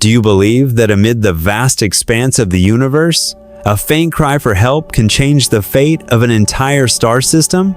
Do you believe that amid the vast expanse of the universe, a faint cry for help can change the fate of an entire star system?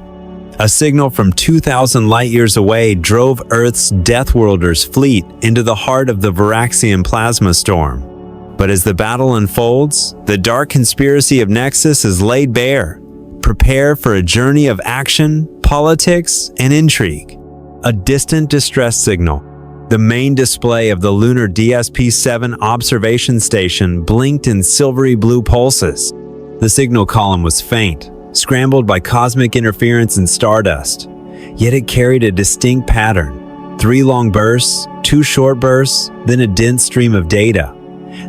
A signal from 2,000 light-years away drove Earth's Deathworlder's fleet into the heart of the Voraxian plasma storm. But as the battle unfolds, the dark conspiracy of Nexus is laid bare. Prepare for a journey of action, politics, and intrigue. A distant distress signal. The main display of the lunar DSP-7 observation station blinked in silvery blue pulses. The signal column was faint, scrambled by cosmic interference and stardust. Yet it carried a distinct pattern. 3 long bursts, 2 short bursts, then a dense stream of data.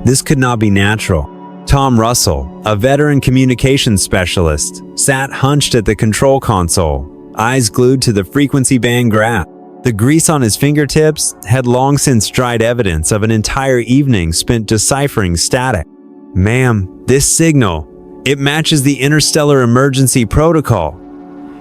This could not be natural. Tom Russell, a veteran communications specialist, sat hunched at the control console, eyes glued to the frequency band graph. The grease on his fingertips had long since dried evidence of an entire evening spent deciphering static. "Ma'am, this signal, it matches the interstellar emergency protocol.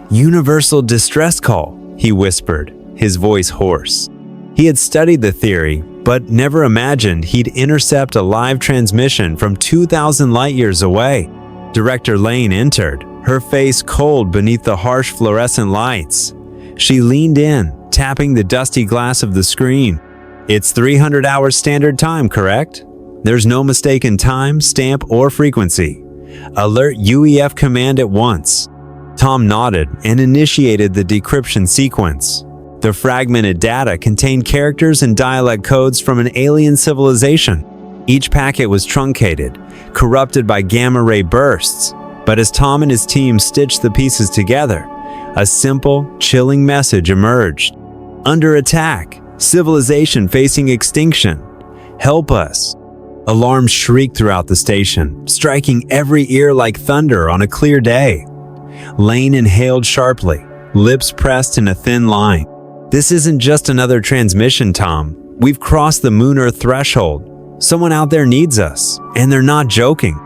Universal distress call," he whispered, his voice hoarse. He had studied the theory, but never imagined he'd intercept a live transmission from 2,000 light-years away. Director Lane entered, her face cold beneath the harsh fluorescent lights. She leaned in, tapping the dusty glass of the screen. "It's 300 hours standard time, correct? There's no mistaken time, stamp, or frequency. Alert UEF command at once." Tom nodded and initiated the decryption sequence. The fragmented data contained characters and dialect codes from an alien civilization. Each packet was truncated, corrupted by gamma-ray bursts. But as Tom and his team stitched the pieces together, a simple, chilling message emerged. "Under attack. Civilization facing extinction. Help us." Alarms shrieked throughout the station, striking every ear like thunder on a clear day. Lane inhaled sharply, lips pressed in a thin line. "This isn't just another transmission, Tom. We've crossed the Moon-Earth threshold. Someone out there needs us, and they're not joking."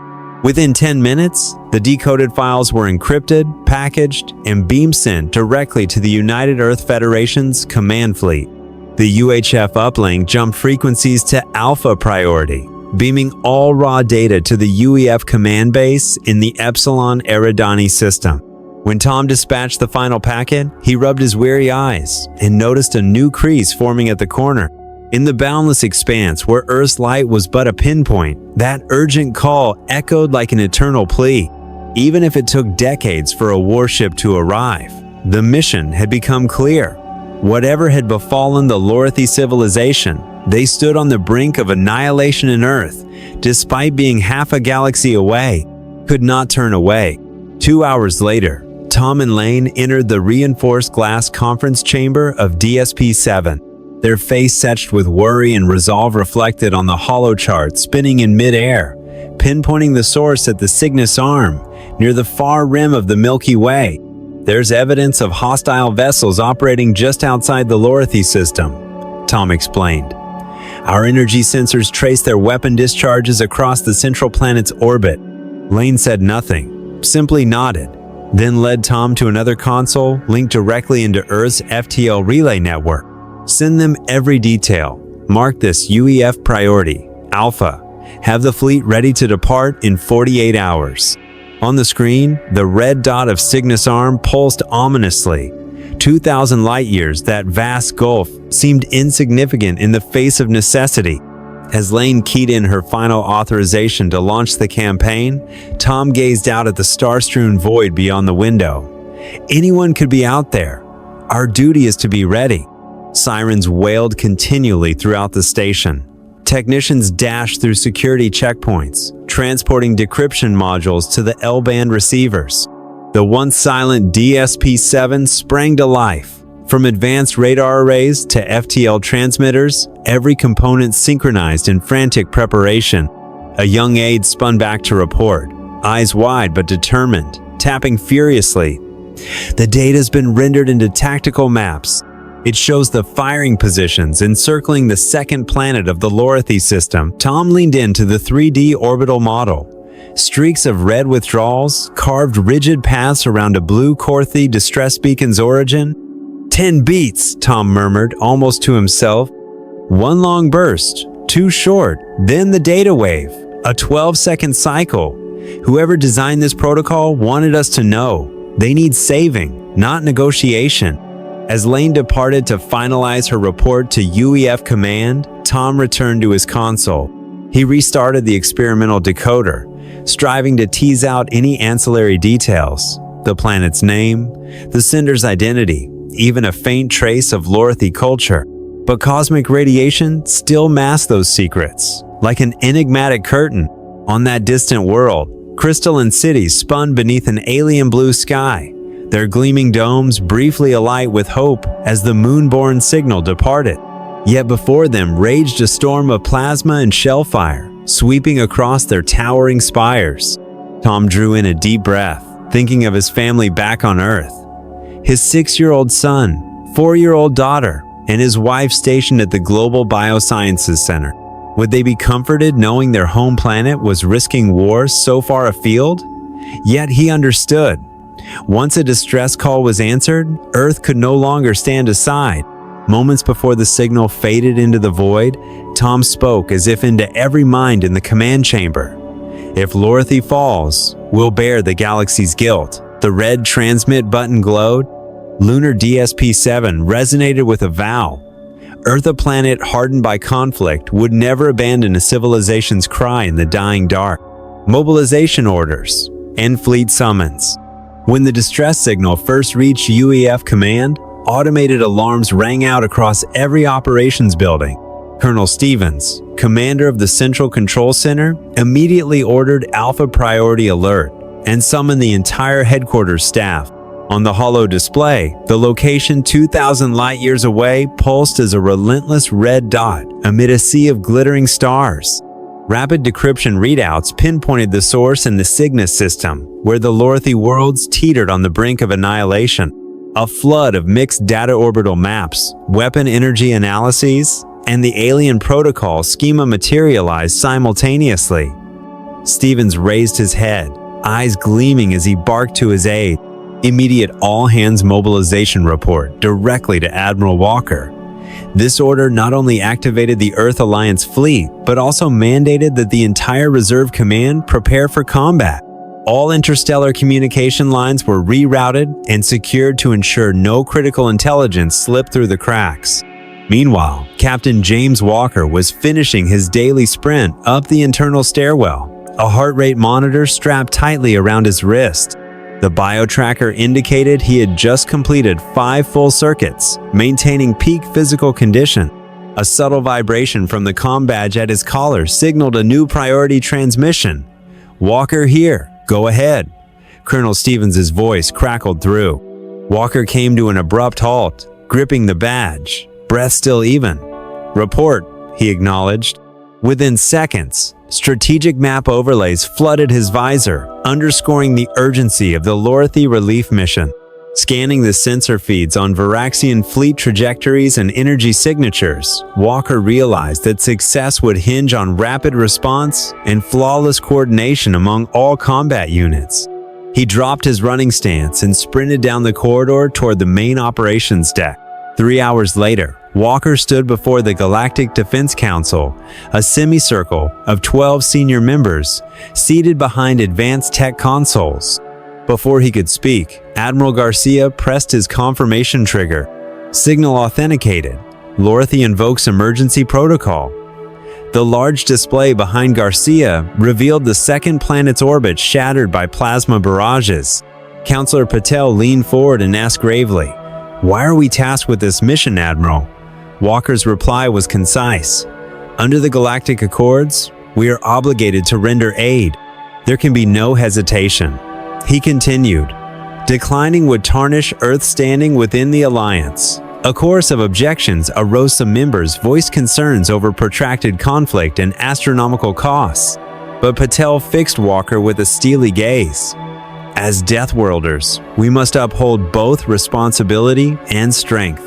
Within 10 minutes, the decoded files were encrypted, packaged, and beam sent directly to the United Earth Federation's command fleet. The UHF uplink jumped frequencies to Alpha priority, beaming all raw data to the UEF command base in the Epsilon Eridani system. When Tom dispatched the final packet, he rubbed his weary eyes and noticed a new crease forming at the corner. In the boundless expanse where Earth's light was but a pinpoint, that urgent call echoed like an eternal plea. Even if it took decades for a warship to arrive, the mission had become clear. Whatever had befallen the Laurathy civilization, they stood on the brink of annihilation in Earth, despite being half a galaxy away, could not turn away. 2 hours later, Tom and Lane entered the reinforced glass conference chamber of DSP-7. Their face etched with worry and resolve reflected on the hollow chart spinning in mid-air, pinpointing the source at the Cygnus arm, near the far rim of the Milky Way. "There's evidence of hostile vessels operating just outside the Laurathy system," Tom explained. "Our energy sensors trace their weapon discharges across the central planet's orbit." Lane said nothing, simply nodded, then led Tom to another console linked directly into Earth's FTL relay network. "Send them every detail. Mark this UEF priority, Alpha. Have the fleet ready to depart in 48 hours. On the screen, the red dot of Cygnus arm pulsed ominously. 2,000 light-years, that vast gulf, seemed insignificant in the face of necessity. As Lane keyed in her final authorization to launch the campaign, Tom gazed out at the star-strewn void beyond the window. "Anyone could be out there. Our duty is to be ready." Sirens wailed continually throughout the station. Technicians dashed through security checkpoints, transporting decryption modules to the L-band receivers. The once silent DSP-7 sprang to life. From advanced radar arrays to FTL transmitters, every component synchronized in frantic preparation. A young aide spun back to report, eyes wide but determined, tapping furiously. "The data's been rendered into tactical maps. It shows the firing positions encircling the second planet of the Laurathy system." Tom leaned into the 3D orbital model. Streaks of red withdrawals carved rigid paths around a blue Corthy distress beacon's origin. 10 beats, Tom murmured, almost to himself. 1 long burst, too short, then the data wave, a 12-second cycle. Whoever designed this protocol wanted us to know. They need saving, not negotiation. As Lane departed to finalize her report to UEF Command, Tom returned to his console. He restarted the experimental decoder, striving to tease out any ancillary details: the planet's name, the sender's identity, even a faint trace of Laurathy culture. But cosmic radiation still masked those secrets. Like an enigmatic curtain, on that distant world, crystalline cities spun beneath an alien blue sky, their gleaming domes briefly alight with hope as the moon-borne signal departed. Yet before them raged a storm of plasma and shellfire, sweeping across their towering spires. Tom drew in a deep breath, thinking of his family back on Earth. His 6-year-old son, 4-year-old daughter, and his wife stationed at the Global Biosciences Center. Would they be comforted knowing their home planet was risking wars so far afield? Yet he understood. Once a distress call was answered, Earth could no longer stand aside. Moments before the signal faded into the void, Tom spoke as if into every mind in the command chamber. "If Laurathy falls, we'll bear the galaxy's guilt." The red transmit button glowed. Lunar DSP-7 resonated with a vow. Earth, a planet hardened by conflict, would never abandon a civilization's cry in the dying dark. Mobilization orders and fleet summons. When the distress signal first reached UEF Command, automated alarms rang out across every operations building. Colonel Stevens, commander of the Central Control Center, immediately ordered Alpha Priority Alert and summoned the entire headquarters staff. On the holo display, the location 2,000 light-years away pulsed as a relentless red dot amid a sea of glittering stars. Rapid decryption readouts pinpointed the source in the Cygnus system, where the Laurathy worlds teetered on the brink of annihilation. A flood of mixed data orbital maps, weapon energy analyses, and the alien protocol schema materialized simultaneously. Stevens raised his head, eyes gleaming as he barked to his aide. Immediate all-hands mobilization report directly to Admiral Walker. This order not only activated the Earth Alliance fleet, but also mandated that the entire Reserve Command prepare for combat. All interstellar communication lines were rerouted and secured to ensure no critical intelligence slipped through the cracks. Meanwhile, Captain James Walker was finishing his daily sprint up the internal stairwell, a heart rate monitor strapped tightly around his wrist. The biotracker indicated he had just completed 5 full circuits, maintaining peak physical condition. A subtle vibration from the comm badge at his collar signaled a new priority transmission. "Walker here, go ahead." Colonel Stevens' voice crackled through. Walker came to an abrupt halt, gripping the badge, breath still even. "Report," he acknowledged. Within seconds, strategic map overlays flooded his visor, underscoring the urgency of the Laurathy relief mission. Scanning the sensor feeds on Voraxian fleet trajectories and energy signatures, Walker realized that success would hinge on rapid response and flawless coordination among all combat units. He dropped his running stance and sprinted down the corridor toward the main operations deck. 3 hours later, Walker stood before the Galactic Defense Council, a semicircle of 12 senior members, seated behind advanced tech consoles. Before he could speak, Admiral Garcia pressed his confirmation trigger. Signal authenticated. Laurathy invokes emergency protocol. The large display behind Garcia revealed the second planet's orbit shattered by plasma barrages. Counselor Patel leaned forward and asked gravely, "Why are we tasked with this mission, Admiral?" Walker's reply was concise. "Under the Galactic Accords, we are obligated to render aid. There can be no hesitation." He continued, "Declining would tarnish Earth's standing within the Alliance." A chorus of objections arose. Some members voiced concerns over protracted conflict and astronomical costs. But Patel fixed Walker with a steely gaze. "As Deathworlders, we must uphold both responsibility and strength."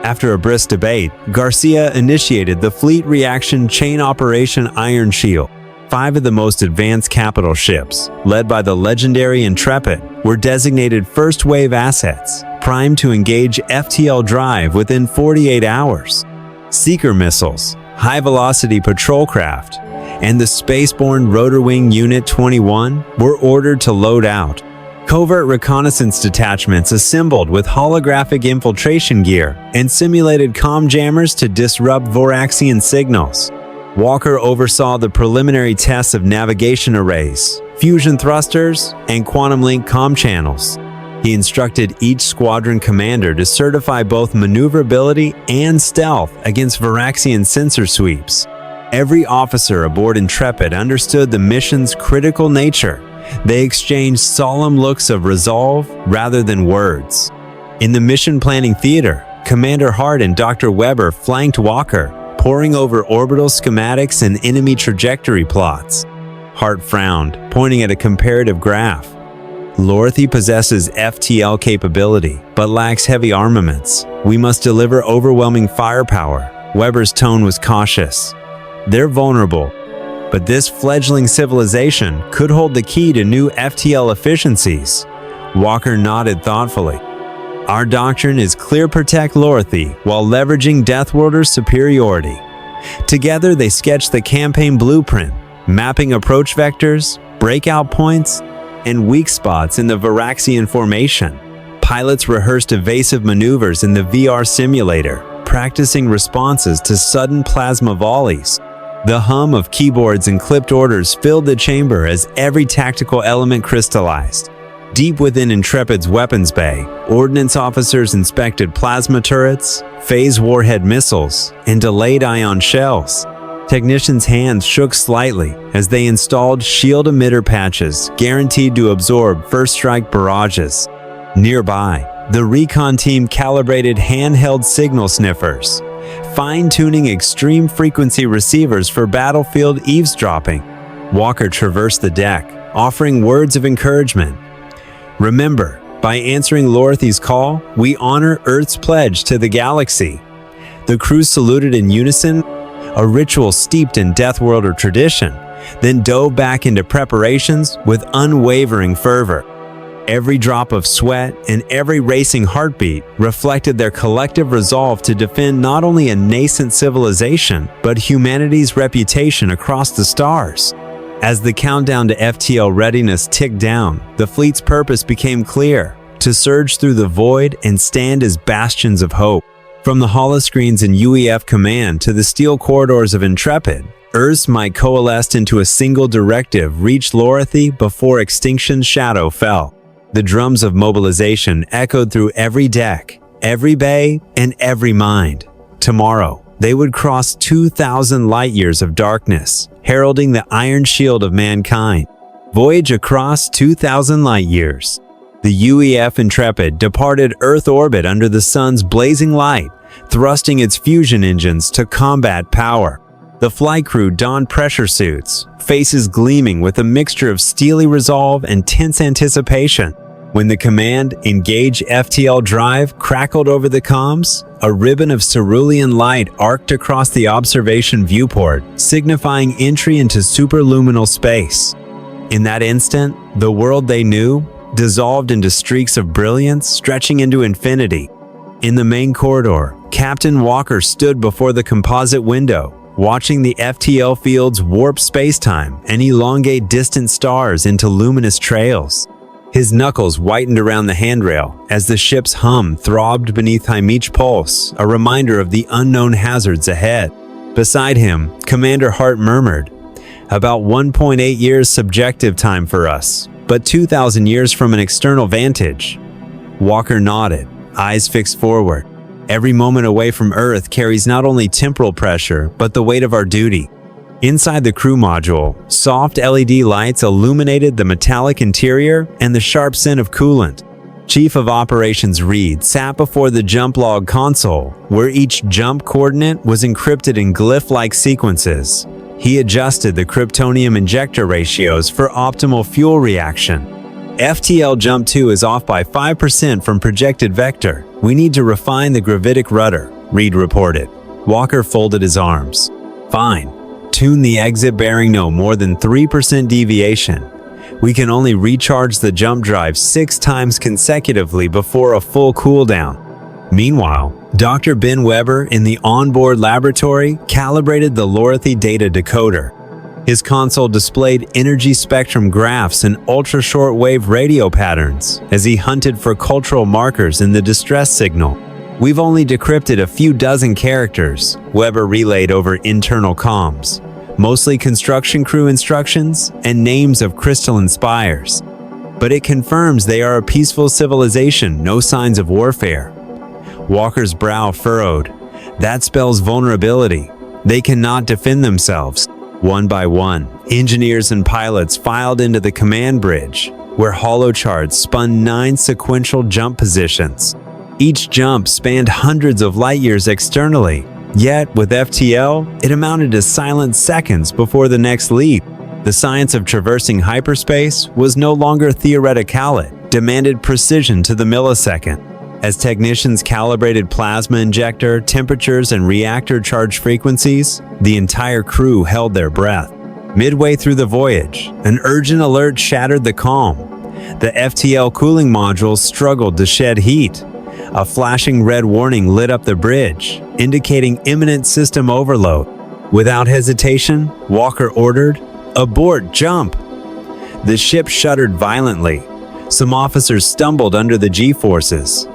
After a brisk debate, Garcia initiated the Fleet Reaction Chain Operation Iron Shield. 5 of the most advanced capital ships, led by the legendary Intrepid, were designated first-wave assets, primed to engage FTL drive within 48 hours. Seeker missiles, high-velocity patrol craft, and the spaceborne Rotor Wing Unit 21 were ordered to load out. Covert reconnaissance detachments assembled with holographic infiltration gear and simulated comm jammers to disrupt Voraxian signals. Walker oversaw the preliminary tests of navigation arrays, fusion thrusters, and quantum-link comm channels. He instructed each squadron commander to certify both maneuverability and stealth against Voraxian sensor sweeps. Every officer aboard Intrepid understood the mission's critical nature. They exchanged solemn looks of resolve rather than words. In the mission planning theater, Commander Hart and Dr. Weber flanked Walker, poring over orbital schematics and enemy trajectory plots. Hart frowned, pointing at a comparative graph. Laurathy possesses FTL capability, but lacks heavy armaments. We must deliver overwhelming firepower. Weber's tone was cautious. They're vulnerable, but this fledgling civilization could hold the key to new FTL efficiencies. Walker nodded thoughtfully. Our doctrine is clear protect Laurathy while leveraging Deathworlder's superiority. Together they sketched the campaign blueprint, mapping approach vectors, breakout points, and weak spots in the Voraxian formation. Pilots rehearsed evasive maneuvers in the VR simulator, practicing responses to sudden plasma volleys. The hum of keyboards and clipped orders filled the chamber as every tactical element crystallized. Deep within Intrepid's weapons bay, ordnance officers inspected plasma turrets, phase warhead missiles, and delayed ion shells. Technicians' hands shook slightly as they installed shield emitter patches guaranteed to absorb first-strike barrages. Nearby, the recon team calibrated handheld signal sniffers, fine-tuning extreme frequency receivers for battlefield eavesdropping. Walker traversed the deck, offering words of encouragement. Remember, by answering Laurathy's call, we honor Earth's pledge to the galaxy. The crew saluted in unison, a ritual steeped in Deathworlder tradition, then dove back into preparations with unwavering fervor. Every drop of sweat and every racing heartbeat reflected their collective resolve to defend not only a nascent civilization, but humanity's reputation across the stars. As the countdown to FTL readiness ticked down, the fleet's purpose became clear: to surge through the void and stand as bastions of hope. From the holoscreens in UEF Command to the steel corridors of Intrepid, Earth's might coalesced into a single directive: reach Laurathy before extinction's shadow fell. The drums of mobilization echoed through every deck, every bay, and every mind. Tomorrow, they would cross 2,000 light-years of darkness, heralding the iron shield of mankind. Voyage across 2,000 light-years. The UEF Intrepid departed Earth orbit under the sun's blazing light, thrusting its fusion engines to combat power. The flight crew donned pressure suits, faces gleaming with a mixture of steely resolve and tense anticipation. When the command "Engage FTL Drive" crackled over the comms, a ribbon of cerulean light arced across the observation viewport, signifying entry into superluminal space. In that instant, the world they knew dissolved into streaks of brilliance stretching into infinity. In the main corridor, Captain Walker stood before the composite window, watching the FTL fields warp spacetime and elongate distant stars into luminous trails. His knuckles whitened around the handrail as the ship's hum throbbed beneath Hymeach pulse, a reminder of the unknown hazards ahead. Beside him, Commander Hart murmured, "About 1.8 years subjective time for us, but 2,000 years from an external vantage." Walker nodded, eyes fixed forward. Every moment away from Earth carries not only temporal pressure, but the weight of our duty. Inside the crew module, soft LED lights illuminated the metallic interior and the sharp scent of coolant. Chief of Operations Reed sat before the jump log console, where each jump coordinate was encrypted in glyph-like sequences. He adjusted the kryptonium injector ratios for optimal fuel reaction. FTL Jump 2 is off by 5% from projected vector. We need to refine the gravitic rudder, Reed reported. Walker folded his arms. Fine. Tune the exit bearing no more than 3% deviation. We can only recharge the jump drive 6 times consecutively before a full cooldown. Meanwhile, Dr. Ben Weber in the onboard laboratory calibrated the Laurathy data decoder. His console displayed energy spectrum graphs and ultra-short-wave radio patterns as he hunted for cultural markers in the distress signal. "We've only decrypted a few dozen characters," Weber relayed over internal comms, "mostly construction crew instructions and names of crystalline spires. But it confirms they are a peaceful civilization, no signs of warfare." Walker's brow furrowed. "That spells vulnerability. They cannot defend themselves." One by one, engineers and pilots filed into the command bridge, where holocharts spun 9 sequential jump positions. Each jump spanned hundreds of light years externally, yet with FTL, it amounted to silent seconds before the next leap. The science of traversing hyperspace was no longer theoretical, it demanded precision to the millisecond. As technicians calibrated plasma injector temperatures and reactor charge frequencies, the entire crew held their breath. Midway through the voyage, an urgent alert shattered the calm. The FTL cooling modules struggled to shed heat. A flashing red warning lit up the bridge, indicating imminent system overload. Without hesitation, Walker ordered, "Abort, jump!" The ship shuddered violently. Some officers stumbled under the G-forces.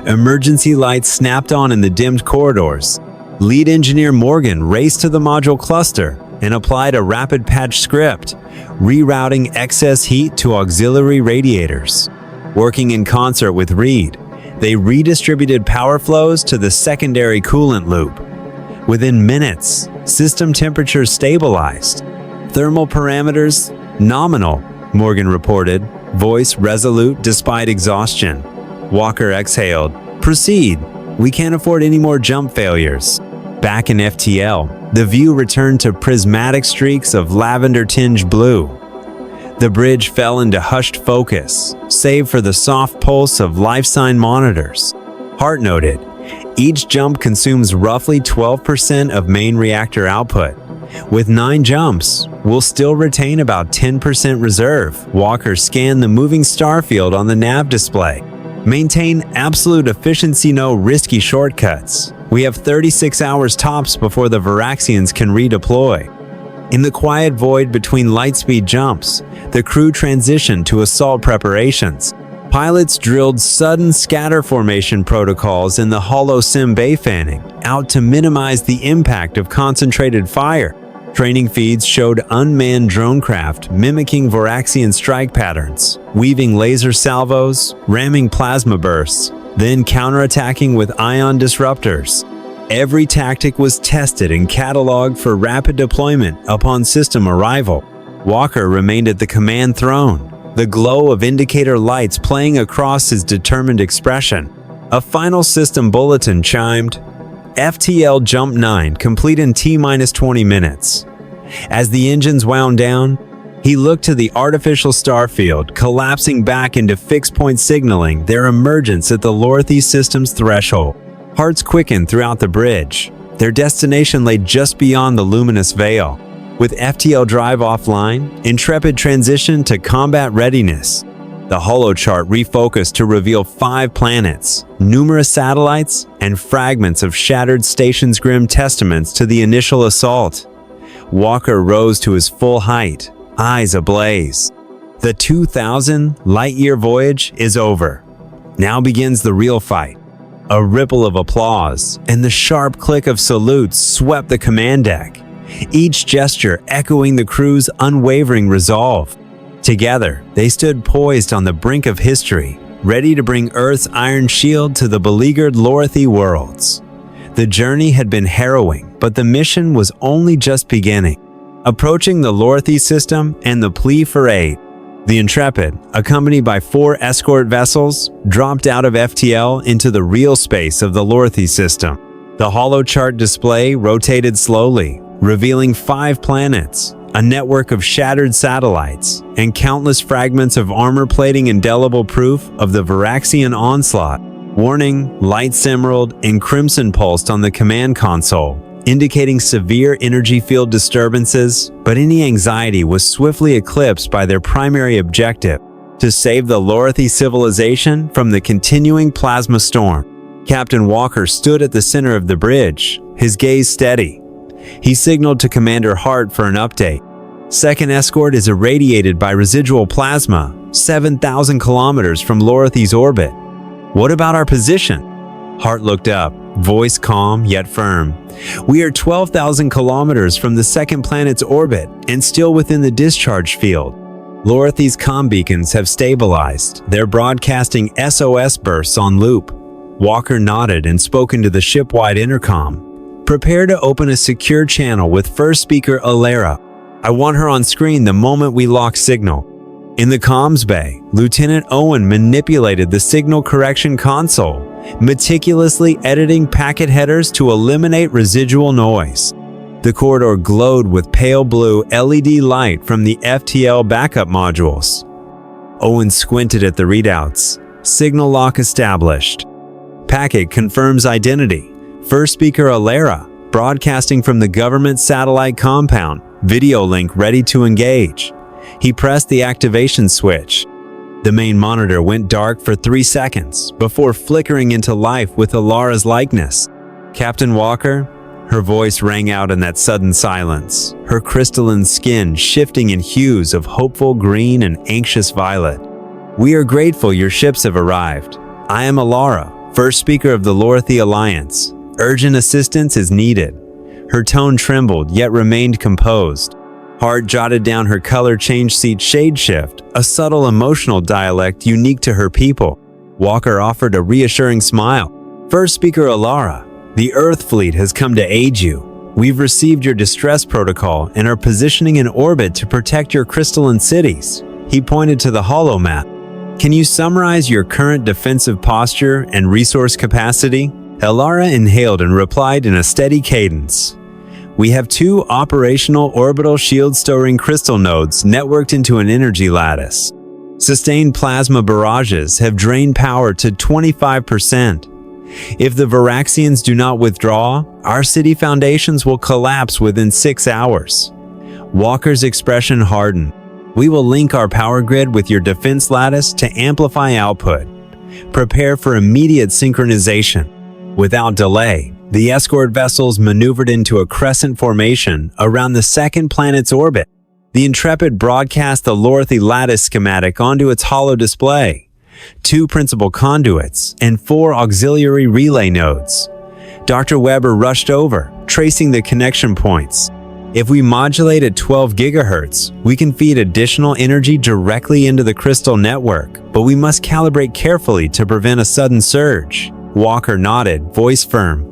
Emergency lights snapped on in the dimmed corridors. Lead engineer Morgan raced to the module cluster and applied a rapid patch script, rerouting excess heat to auxiliary radiators. Working in concert with Reed, they redistributed power flows to the secondary coolant loop. Within minutes, system temperatures stabilized. Thermal parameters nominal, Morgan reported, voice resolute despite exhaustion. Walker exhaled. "Proceed. We can't afford any more jump failures." Back in FTL, the view returned to prismatic streaks of lavender-tinged blue. The bridge fell into hushed focus, save for the soft pulse of life sign monitors. Hart noted, "Each jump consumes roughly 12% of main reactor output. With 9 jumps, we'll still retain about 10% reserve." Walker scanned the moving star field on the nav display. "Maintain absolute efficiency, no risky shortcuts. We have 36 hours tops before the Voraxians can redeploy." In the quiet void between lightspeed jumps, the crew transitioned to assault preparations. Pilots drilled sudden scatter formation protocols in the hollow sim bay fanning, out to minimize the impact of concentrated fire. Training feeds showed unmanned drone craft mimicking Voraxian strike patterns, weaving laser salvos, ramming plasma bursts, then counterattacking with ion disruptors. Every tactic was tested and cataloged for rapid deployment upon system arrival. Walker remained at the command throne, the glow of indicator lights playing across his determined expression. A final system bulletin chimed, "FTL Jump 9 complete in T-20 minutes." As the engines wound down, he looked to the artificial star field, collapsing back into fixed-point signaling their emergence at the Laurathy system's threshold. Hearts quickened throughout the bridge. Their destination lay just beyond the luminous veil. With FTL drive offline, Intrepid transitioned to combat readiness. The holochart refocused to reveal 5 planets, numerous satellites, and fragments of shattered stations, grim testaments to the initial assault. Walker rose to his full height, eyes ablaze. The 2,000 light-year voyage is over. Now begins the real fight. A ripple of applause and the sharp click of salutes swept the command deck, each gesture echoing the crew's unwavering resolve. Together, they stood poised on the brink of history, ready to bring Earth's iron shield to the beleaguered Laurathy worlds. The journey had been harrowing, but the mission was only just beginning. Approaching the Laurathy system and the plea for aid, the Intrepid, accompanied by 4 escort vessels, dropped out of FTL into the real space of the Laurathy system. The holochart display rotated slowly, revealing 5 planets, a network of shattered satellites, and countless fragments of armor plating, indelible proof of the Voraxian onslaught. Warning, lights emerald and crimson pulsed on the command console, indicating severe energy field disturbances, but any anxiety was swiftly eclipsed by their primary objective, to save the Laurathy civilization from the continuing plasma storm. Captain Walker stood at the center of the bridge, his gaze steady. He signaled to Commander Hart for an update. Second escort is irradiated by residual plasma, 7,000 kilometers from Laurathy's orbit. What about our position? Hart looked up, voice calm yet firm. We are 12,000 kilometers from the second planet's orbit and still within the discharge field. Laurathy's comm beacons have stabilized. They're broadcasting SOS bursts on loop. Walker nodded and spoke into the ship-wide intercom. Prepare to open a secure channel with first speaker Alera. I want her on screen the moment we lock signal. In the comms bay, Lieutenant Owen manipulated the signal correction console, meticulously editing packet headers to eliminate residual noise. The corridor glowed with pale blue LED light from the FTL backup modules. Owen squinted at the readouts. Signal lock established. Packet confirms identity. First speaker Alera, broadcasting from the government satellite compound. Video link ready to engage. He pressed the activation switch. The main monitor went dark for 3 seconds before flickering into life with Alara's likeness. Captain Walker? Her voice rang out in that sudden silence, her crystalline skin shifting in hues of hopeful green and anxious violet. We are grateful your ships have arrived. I am Alara, first speaker of the Laurathy Alliance. Urgent assistance is needed. Her tone trembled yet remained composed. Hart jotted down her color change seat shade shift, a subtle emotional dialect unique to her people. Walker offered a reassuring smile. First speaker Alara, the Earth fleet has come to aid you. We've received your distress protocol and are positioning in orbit to protect your crystalline cities. He pointed to the holo map. Can you summarize your current defensive posture and resource capacity? Alara inhaled and replied in a steady cadence. We have 2 operational orbital shield-storing crystal nodes networked into an energy lattice. Sustained plasma barrages have drained power to 25%. If the Voraxians do not withdraw, our city foundations will collapse within 6 hours. Walker's expression hardened. We will link our power grid with your defense lattice to amplify output. Prepare for immediate synchronization. Without delay, the escort vessels maneuvered into a crescent formation around the second planet's orbit. The Intrepid broadcast the Laurathy lattice schematic onto its holo display. 2 principal conduits and 4 auxiliary relay nodes. Dr. Weber rushed over, tracing the connection points. If we modulate at 12 gigahertz, we can feed additional energy directly into the crystal network, but we must calibrate carefully to prevent a sudden surge. Walker nodded, voice firm.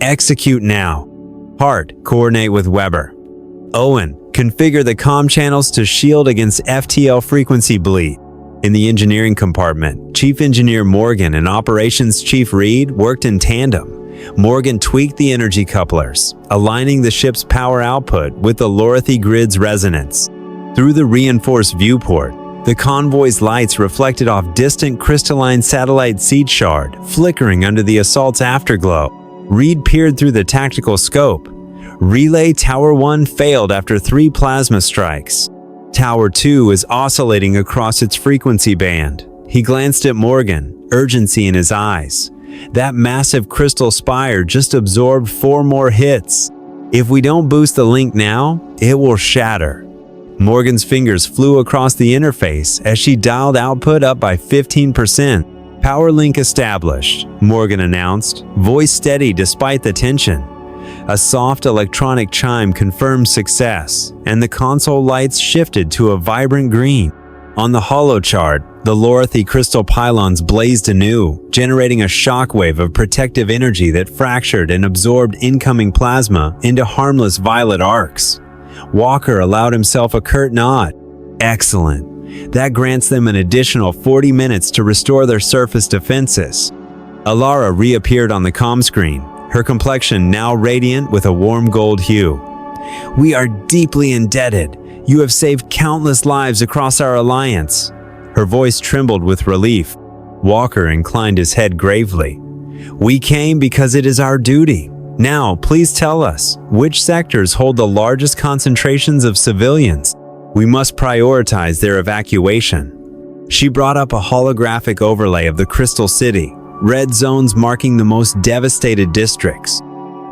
Execute now. Hart, coordinate with Weber. Owen, configure the comm channels to shield against FTL frequency bleed. In the engineering compartment, Chief Engineer Morgan and Operations Chief Reed worked in tandem. Morgan tweaked the energy couplers, aligning the ship's power output with the Laurathy grid's resonance. Through the reinforced viewport, the convoy's lights reflected off distant crystalline satellite seed shard, flickering under the assault's afterglow. Reed peered through the tactical scope. Relay Tower 1 failed after 3 plasma strikes. Tower 2 is oscillating across its frequency band. He glanced at Morgan, urgency in his eyes. That massive crystal spire just absorbed 4 more hits. If we don't boost the link now, it will shatter. Morgan's fingers flew across the interface as she dialed output up by 15%. Power link established, Morgan announced, voice steady despite the tension. A soft electronic chime confirmed success, and the console lights shifted to a vibrant green. On the holo chart, the Laurathy crystal pylons blazed anew, generating a shockwave of protective energy that fractured and absorbed incoming plasma into harmless violet arcs. Walker allowed himself a curt nod. Excellent. That grants them an additional 40 minutes to restore their surface defenses. Alara reappeared on the comm screen, her complexion now radiant with a warm gold hue. We are deeply indebted. You have saved countless lives across our alliance. Her voice trembled with relief. Walker inclined his head gravely. We came because it is our duty. Now, please tell us, which sectors hold the largest concentrations of civilians? We must prioritize their evacuation. She brought up a holographic overlay of the Crystal City. red zones marking the most devastated districts.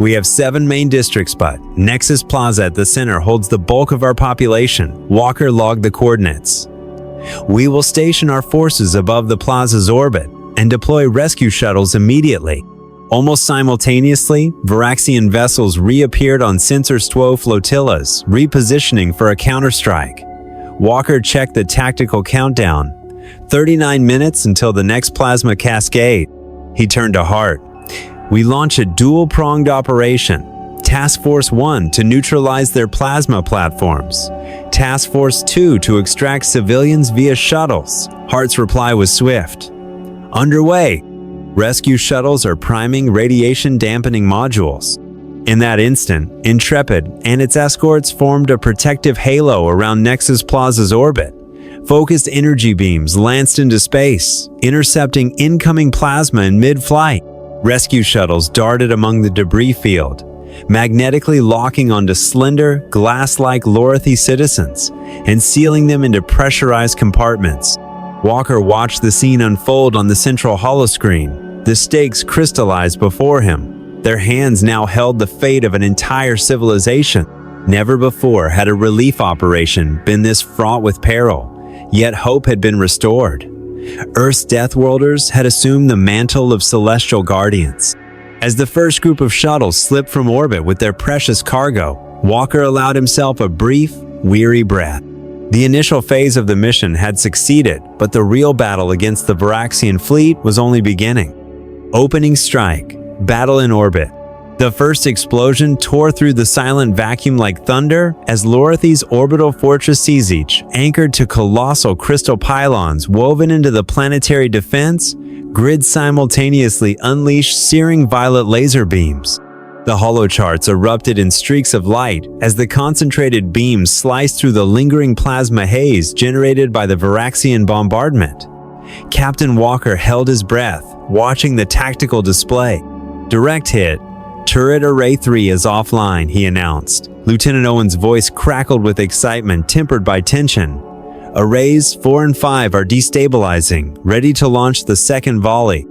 We have 7 main districts, but Nexus Plaza at the center holds the bulk of our population. Walker logged the coordinates. We will station our forces above the plaza's orbit and deploy rescue shuttles immediately. Almost simultaneously, Voraxian vessels reappeared on Sensor Sto flotillas, repositioning for a counterstrike. Walker checked the tactical countdown. 39 minutes until the next plasma cascade. He turned to Hart. We launch a dual-pronged operation. Task Force 1 to neutralize their plasma platforms. Task Force 2 to extract civilians via shuttles. Hart's reply was swift. Underway. Rescue shuttles are priming radiation-dampening modules. In that instant, Intrepid and its escorts formed a protective halo around Nexus Plaza's orbit. Focused energy beams lanced into space, intercepting incoming plasma in mid-flight. Rescue shuttles darted among the debris field, magnetically locking onto slender, glass-like Laurathy citizens and sealing them into pressurized compartments. Walker watched the scene unfold on the central holoscreen. The stakes crystallized before him. Their hands now held the fate of an entire civilization. Never before had a relief operation been this fraught with peril, yet hope had been restored. Earth's Deathworlders had assumed the mantle of celestial guardians. As the first group of shuttles slipped from orbit with their precious cargo, Walker allowed himself a brief, weary breath. The initial phase of the mission had succeeded, but the real battle against the Voraxian fleet was only beginning. Opening strike, battle in orbit. The first explosion tore through the silent vacuum like thunder as Laurathy's orbital fortress Siege, anchored to colossal crystal pylons woven into the planetary defense grid, simultaneously unleashed searing violet laser beams. The holocharts erupted in streaks of light as the concentrated beams sliced through the lingering plasma haze generated by the Voraxian bombardment. Captain Walker held his breath, watching the tactical display. Direct hit. Turret Array 3 is offline, he announced. Lieutenant Owen's voice crackled with excitement tempered by tension. Arrays 4 and 5 are destabilizing, ready to launch the second volley.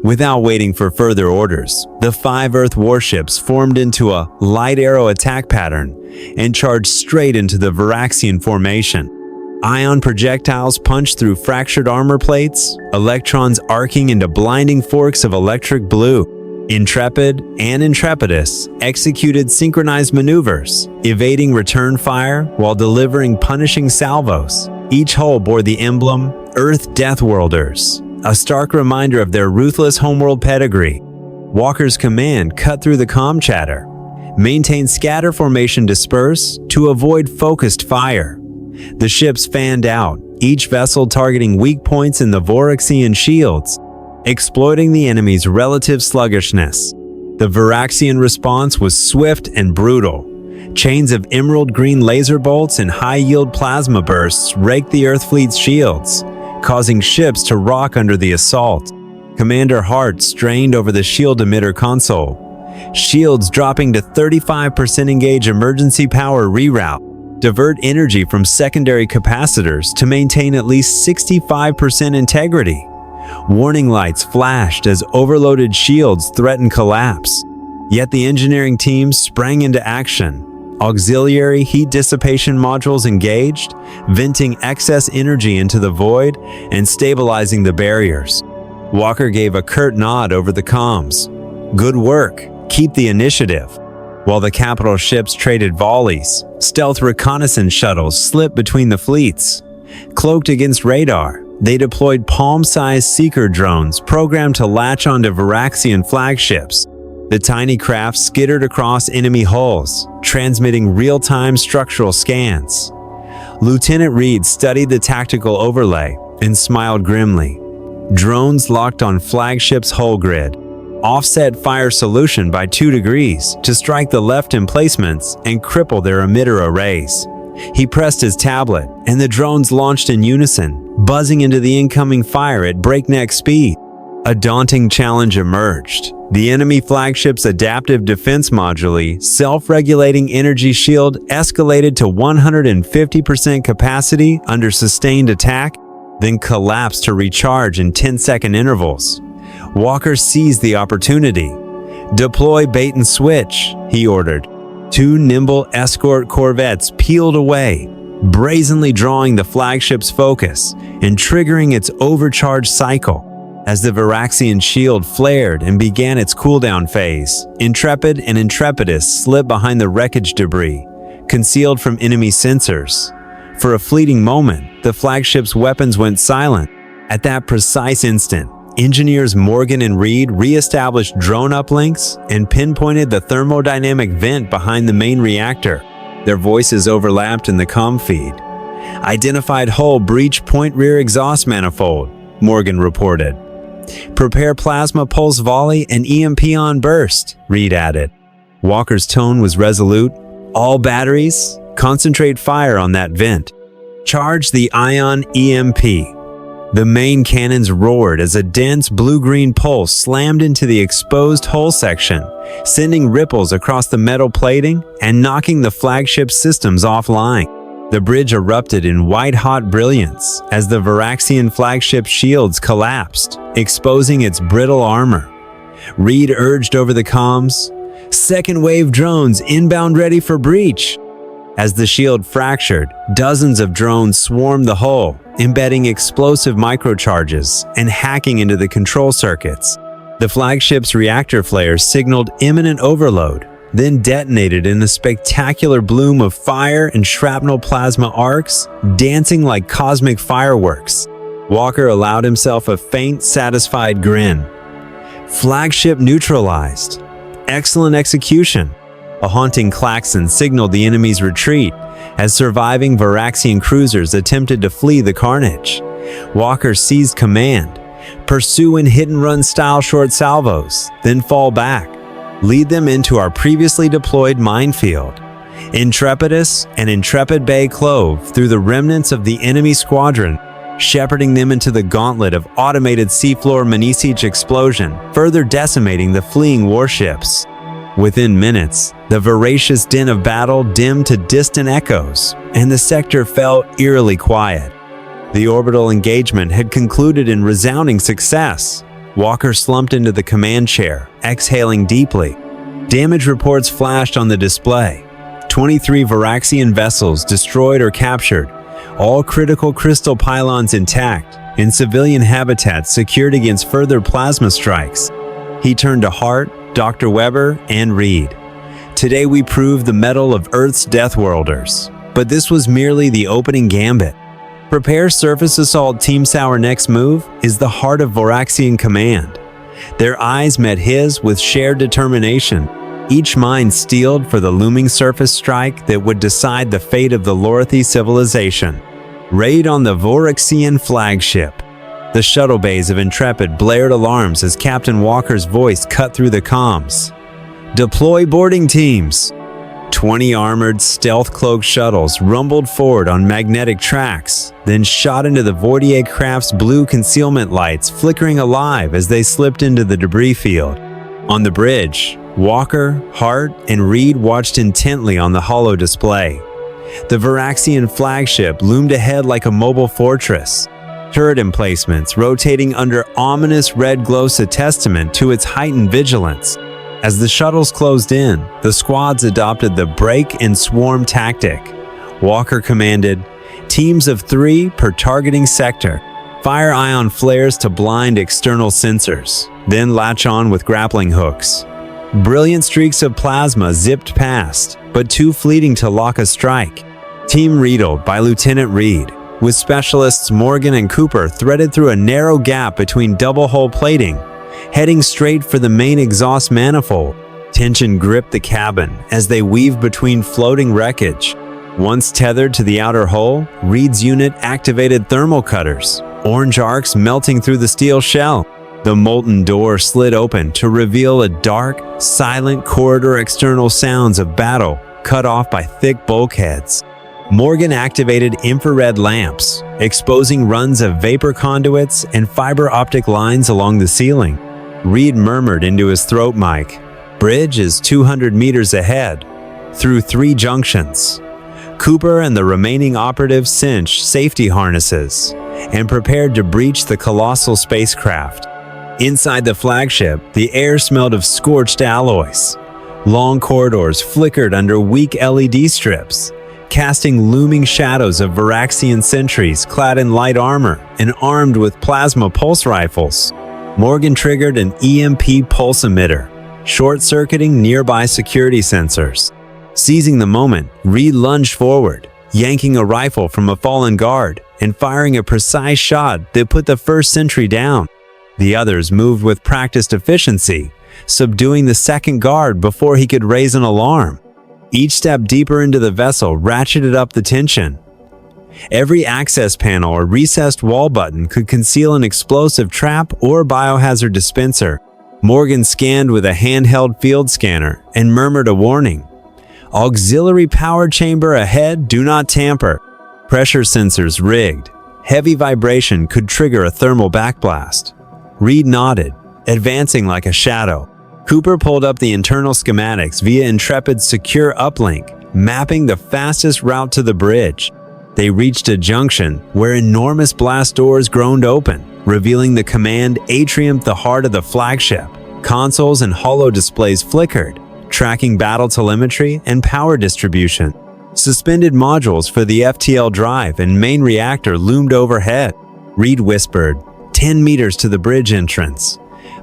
Without waiting for further orders, the 5 Earth warships formed into a light arrow attack pattern and charged straight into the Voraxian formation. Ion projectiles punched through fractured armor plates, electrons arcing into blinding forks of electric blue. Intrepid and Intrepidus executed synchronized maneuvers, evading return fire while delivering punishing salvos. Each hull bore the emblem, Earth Deathworlders, a stark reminder of their ruthless homeworld pedigree. Walker's command cut through the comm chatter. Maintain scatter formation disperse to avoid focused fire. The ships fanned out, each vessel targeting weak points in the Voraxian shields, exploiting the enemy's relative sluggishness. The Voraxian response was swift and brutal. Chains of emerald green laser bolts and high-yield plasma bursts raked the Earth fleet's shields, causing ships to rock under the assault. Commander Hart strained over the shield emitter console. Shields dropping to 35% engage emergency power reroute. Divert energy from secondary capacitors to maintain at least 65% integrity. Warning lights flashed as overloaded shields threatened collapse. Yet the engineering teams sprang into action. Auxiliary heat dissipation modules engaged, venting excess energy into the void and stabilizing the barriers. Walker gave a curt nod over the comms. Good work. Keep the initiative. While the capital ships traded volleys, stealth reconnaissance shuttles slipped between the fleets. Cloaked against radar, they deployed palm-sized seeker drones programmed to latch onto Voraxian flagships. The tiny craft skittered across enemy hulls, transmitting real-time structural scans. Lieutenant Reed studied the tactical overlay and smiled grimly. Drones locked on flagship's hull grid. Offset fire solution by 2 degrees to strike the left emplacements and cripple their emitter arrays. He pressed his tablet, and the drones launched in unison, buzzing into the incoming fire at breakneck speed. A daunting challenge emerged. The enemy flagship's adaptive defense module, self-regulating energy shield, escalated to 150% capacity under sustained attack, then collapsed to recharge in 10-second intervals. Walker seized the opportunity. "Deploy bait and switch," he ordered. Two nimble escort corvettes peeled away, brazenly drawing the flagship's focus and triggering its overcharged cycle. As the Voraxian shield flared and began its cooldown phase, Intrepid and Intrepidus slipped behind the wreckage debris, concealed from enemy sensors. For a fleeting moment, the flagship's weapons went silent. At that precise instant, engineers Morgan and Reed re-established drone uplinks and pinpointed the thermodynamic vent behind the main reactor. Their voices overlapped in the comm feed. "Identified hull breach point rear exhaust manifold," Morgan reported. "Prepare plasma pulse volley and EMP on burst," Reed added. Walker's tone was resolute. "All batteries, concentrate fire on that vent. Charge the ion EMP." The main cannons roared as a dense blue-green pulse slammed into the exposed hull section, sending ripples across the metal plating and knocking the flagship systems offline. The bridge erupted in white-hot brilliance as the Voraxian flagship shields collapsed, exposing its brittle armor. Reed urged over the comms, "Second wave drones inbound ready for breach." As the shield fractured, dozens of drones swarmed the hull, embedding explosive microcharges and hacking into the control circuits. The flagship's reactor flares signaled imminent overload, then detonated in a spectacular bloom of fire and shrapnel plasma arcs, dancing like cosmic fireworks. Walker allowed himself a faint, satisfied grin. "Flagship neutralized. Excellent execution." A haunting klaxon signaled the enemy's retreat as surviving Voraxian cruisers attempted to flee the carnage. Walker seized command. "Pursue in hit-and-run style short salvos, then fall back. Lead them into our previously deployed minefield." Intrepidus and Intrepid Bay clove through the remnants of the enemy squadron, shepherding them into the gauntlet of automated seafloor mini-siege explosion, further decimating the fleeing warships. Within minutes, the voracious din of battle dimmed to distant echoes, and the sector fell eerily quiet. The orbital engagement had concluded in resounding success. Walker slumped into the command chair, exhaling deeply. Damage reports flashed on the display. 23 Voraxian vessels destroyed or captured, all critical crystal pylons intact, and civilian habitats secured against further plasma strikes. He turned to Hart, Dr. Weber, and Reed. "Today we proved the mettle of Earth's Death Worlders, but this was merely the opening gambit. Prepare Surface Assault Team Sour next move is the heart of Voraxian command." Their eyes met his with shared determination, each mind steeled for the looming surface strike that would decide the fate of the Laurathy civilization. Raid on the Voraxian flagship. The shuttle bays of Intrepid blared alarms as Captain Walker's voice cut through the comms. "Deploy boarding teams." 20 armored, stealth-cloaked shuttles rumbled forward on magnetic tracks, then shot into the Voidier craft's blue concealment lights, flickering alive as they slipped into the debris field. On the bridge, Walker, Hart, and Reed watched intently on the holo display. The Voraxian flagship loomed ahead like a mobile fortress. Turret emplacements rotating under ominous red glows, a testament to its heightened vigilance. As the shuttles closed in, the squads adopted the break and swarm tactic. Walker commanded, "Teams of 3 per targeting sector. Fire ion flares to blind external sensors, then latch on with grappling hooks." Brilliant streaks of plasma zipped past, but too fleeting to lock a strike. Team Riedel by Lieutenant Reed, with specialists Morgan and Cooper threaded through a narrow gap between double-hull plating, heading straight for the main exhaust manifold. Tension gripped the cabin as they weaved between floating wreckage. Once tethered to the outer hull, Reed's unit activated thermal cutters, orange arcs melting through the steel shell. The molten door slid open to reveal a dark, silent corridor, external sounds of battle cut off by thick bulkheads. Morgan activated infrared lamps, exposing runs of vapor conduits and fiber optic lines along the ceiling. Reed murmured into his throat mic, "Bridge is 200 meters ahead, through 3 junctions." Cooper and the remaining operatives cinched safety harnesses and prepared to breach the colossal spacecraft. Inside the flagship, the air smelled of scorched alloys. Long corridors flickered under weak LED strips, casting looming shadows of Voraxian sentries clad in light armor and armed with plasma pulse rifles. Morgan triggered an EMP pulse emitter, short-circuiting nearby security sensors. Seizing the moment, Reed lunged forward, yanking a rifle from a fallen guard and firing a precise shot that put the first sentry down. The others moved with practiced efficiency, subduing the second guard before he could raise an alarm. Each step deeper into the vessel ratcheted up the tension. Every access panel or recessed wall button could conceal an explosive trap or biohazard dispenser. Morgan scanned with a handheld field scanner and murmured a warning. Auxiliary power chamber ahead, do not tamper. Pressure sensors rigged. Heavy vibration could trigger a thermal backblast. Reed nodded, advancing like a shadow. Cooper pulled up the internal schematics via Intrepid's secure uplink, mapping the fastest route to the bridge. They reached a junction where enormous blast doors groaned open, revealing the command atrium, the heart of the flagship. Consoles and holo displays flickered, tracking battle telemetry and power distribution. Suspended modules for the FTL drive and main reactor loomed overhead. Reed whispered, 10 meters to the bridge entrance.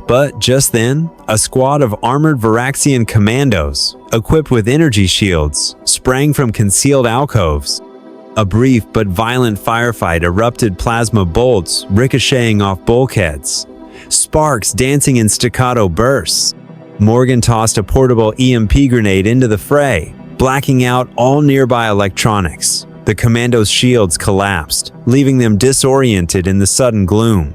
But just then, a squad of armored Voraxian commandos, equipped with energy shields, sprang from concealed alcoves. A brief but violent firefight erupted, plasma bolts ricocheting off bulkheads, sparks dancing in staccato bursts. Morgan tossed a portable EMP grenade into the fray, blacking out all nearby electronics. The commandos' shields collapsed, leaving them disoriented in the sudden gloom.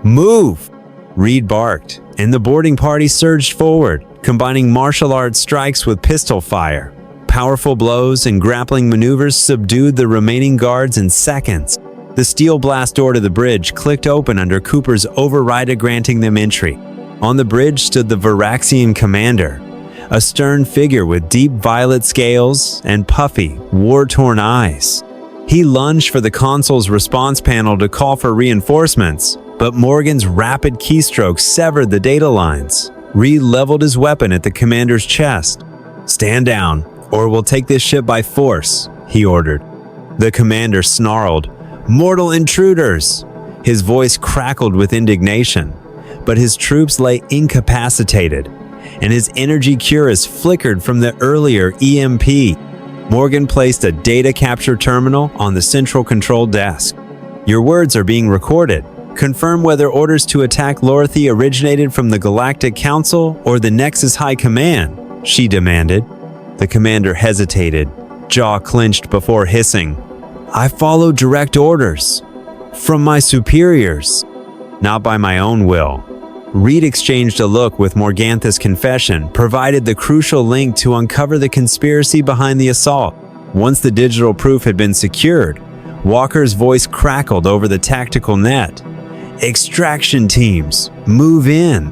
"Move!" Reed barked, and the boarding party surged forward, combining martial arts strikes with pistol fire. Powerful blows and grappling maneuvers subdued the remaining guards in seconds. The steel blast door to the bridge clicked open under Cooper's override, granting them entry. On the bridge stood the Voraxian commander, a stern figure with deep violet scales and puffy, war-torn eyes. He lunged for the console's response panel to call for reinforcements, but Morgan's rapid keystrokes severed the data lines. Reed leveled his weapon at the commander's chest. "Stand down, or we'll take this ship by force," he ordered. The commander snarled, "Mortal intruders!" His voice crackled with indignation, but his troops lay incapacitated, and his energy cuirass flickered from the earlier EMP. Morgan placed a data capture terminal on the central control desk. "Your words are being recorded. Confirm whether orders to attack Laurathy originated from the Galactic Council or the Nexus High Command," she demanded. The commander hesitated, jaw clenched before hissing, "I follow direct orders. From my superiors. Not by my own will." Reed exchanged a look with Morgantha's confession, provided the crucial link to uncover the conspiracy behind the assault. Once the digital proof had been secured, Walker's voice crackled over the tactical net. "Extraction teams, move in."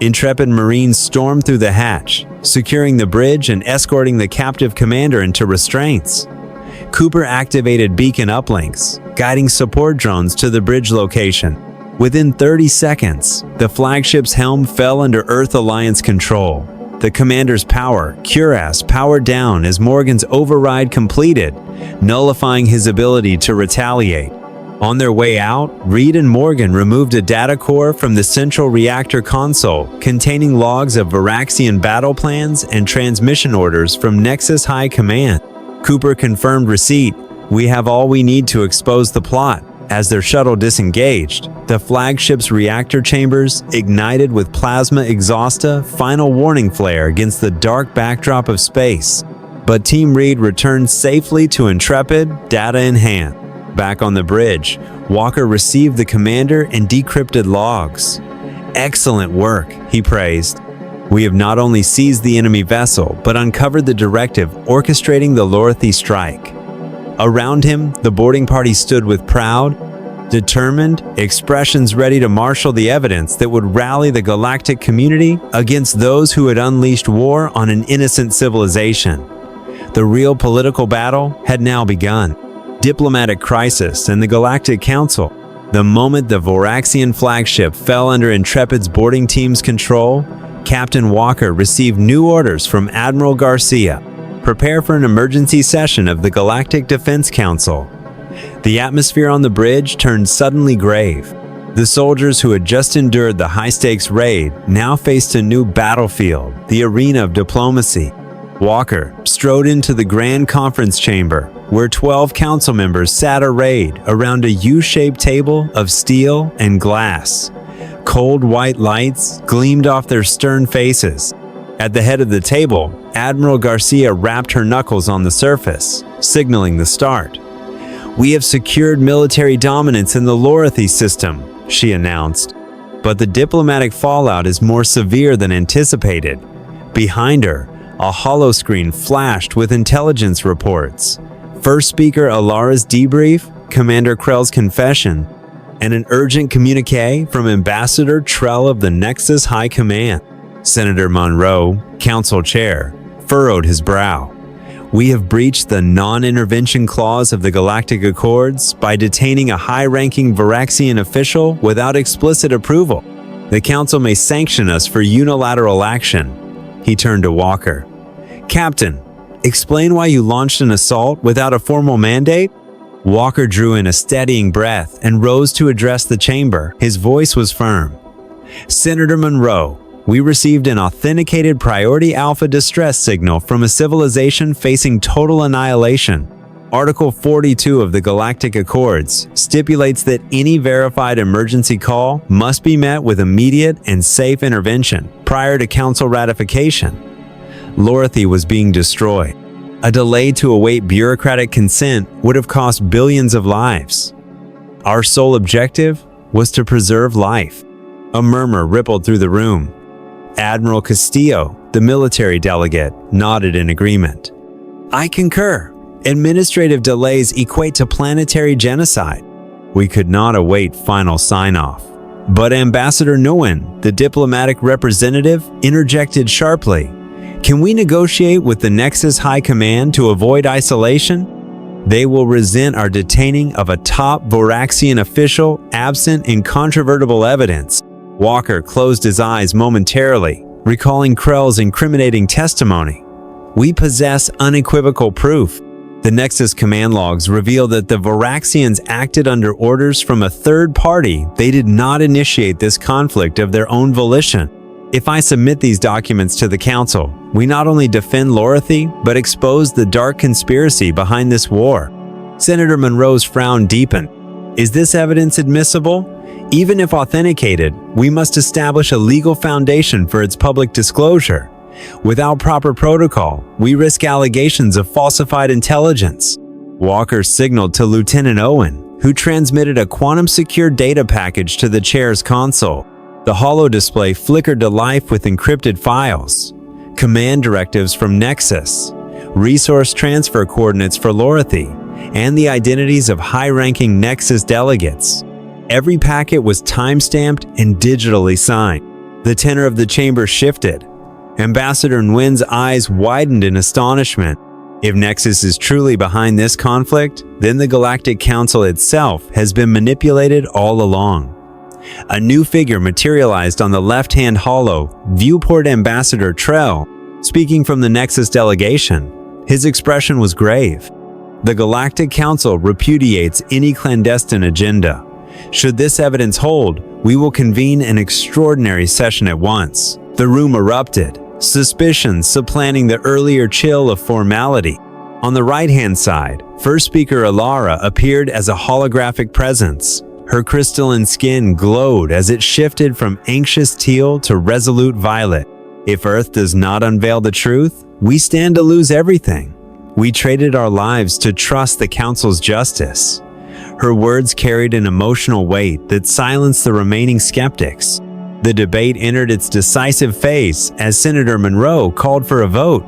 Intrepid Marines stormed through the hatch, securing the bridge and escorting the captive commander into restraints. Cooper activated beacon uplinks, guiding support drones to the bridge location. Within 30 seconds, the flagship's helm fell under Earth Alliance control. The commander's cuirass powered down as Morgan's override completed, nullifying his ability to retaliate. On their way out, Reed and Morgan removed a data core from the central reactor console containing logs of Voraxian battle plans and transmission orders from Nexus High Command. Cooper confirmed receipt. "We have all we need to expose the plot." As their shuttle disengaged, the flagship's reactor chambers ignited with plasma exhausta, final warning flare against the dark backdrop of space. But Team Reed returned safely to Intrepid, data in hand. Back on the bridge, Walker received the commander and decrypted logs. "Excellent work," he praised. "We have not only seized the enemy vessel, but uncovered the directive orchestrating the Laurathy strike." Around him, the boarding party stood with proud, determined expressions ready to marshal the evidence that would rally the galactic community against those who had unleashed war on an innocent civilization. The real political battle had now begun. Diplomatic crisis in the Galactic Council. The moment the Voraxian flagship fell under Intrepid's boarding team's control, Captain Walker received new orders from Admiral Garcia. Prepare for an emergency session of the Galactic Defense Council. The atmosphere on the bridge turned suddenly grave. The soldiers who had just endured the high-stakes raid now faced a new battlefield, the arena of diplomacy. Walker strode into the Grand Conference Chamber, where 12 council members sat arrayed around a U-shaped table of steel and glass. Cold white lights gleamed off their stern faces. At the head of the table, Admiral Garcia rapped her knuckles on the surface, signaling the start. "We have secured military dominance in the Laurathy system," she announced. But the diplomatic fallout is more severe than anticipated. Behind her, a holoscreen flashed with intelligence reports. First Speaker Alara's debrief, Commander Krell's confession, and an urgent communique from Ambassador Trell of the Nexus High Command. Senator Monroe, Council Chair, furrowed his brow. "We have breached the non-intervention clause of the Galactic Accords by detaining a high-ranking Voraxian official without explicit approval. The Council may sanction us for unilateral action." He turned to Walker. "Captain, explain why you launched an assault without a formal mandate?" Walker drew in a steadying breath and rose to address the chamber. His voice was firm. "Senator Monroe, we received an authenticated priority alpha distress signal from a civilization facing total annihilation. Article 42 of the Galactic Accords stipulates that any verified emergency call must be met with immediate and safe intervention prior to Council ratification. Laurathy was being destroyed. A delay to await bureaucratic consent would have cost billions of lives. Our sole objective was to preserve life." A murmur rippled through the room. Admiral Castillo, the military delegate, nodded in agreement. "I concur. Administrative delays equate to planetary genocide." We could not await final sign-off. But Ambassador Nguyen, the diplomatic representative, interjected sharply. "Can we negotiate with the Nexus High Command to avoid isolation? They will resent our detaining of a top Voraxian official absent incontrovertible evidence." Walker closed his eyes momentarily, recalling Krell's incriminating testimony. "We possess unequivocal proof. The Nexus command logs reveal that the Voraxians acted under orders from a third party. They did not initiate this conflict of their own volition. If I submit these documents to the Council, we not only defend Laurathy, but expose the dark conspiracy behind this war." Senator Monroe's frown deepened. "Is this evidence admissible? Even if authenticated, we must establish a legal foundation for its public disclosure. Without proper protocol, we risk allegations of falsified intelligence." Walker signaled to Lieutenant Owen, who transmitted a quantum-secure data package to the chair's console. The holo display flickered to life with encrypted files, command directives from Nexus, resource transfer coordinates for Laurathy, and the identities of high-ranking Nexus delegates. Every packet was time-stamped and digitally signed. The tenor of the chamber shifted. Ambassador Nguyen's eyes widened in astonishment. If Nexus is truly behind this conflict, then the Galactic Council itself has been manipulated all along. A new figure materialized on the left-hand holo, Viewport Ambassador Trell, speaking from the Nexus delegation. His expression was grave. "The Galactic Council repudiates any clandestine agenda. Should this evidence hold, we will convene an extraordinary session at once." The room erupted, suspicions supplanting the earlier chill of formality. On the right-hand side, First Speaker Alara appeared as a holographic presence. Her crystalline skin glowed as it shifted from anxious teal to resolute violet. "If Earth does not unveil the truth, we stand to lose everything. We traded our lives to trust the Council's justice." Her words carried an emotional weight that silenced the remaining skeptics. The debate entered its decisive phase as Senator Monroe called for a vote.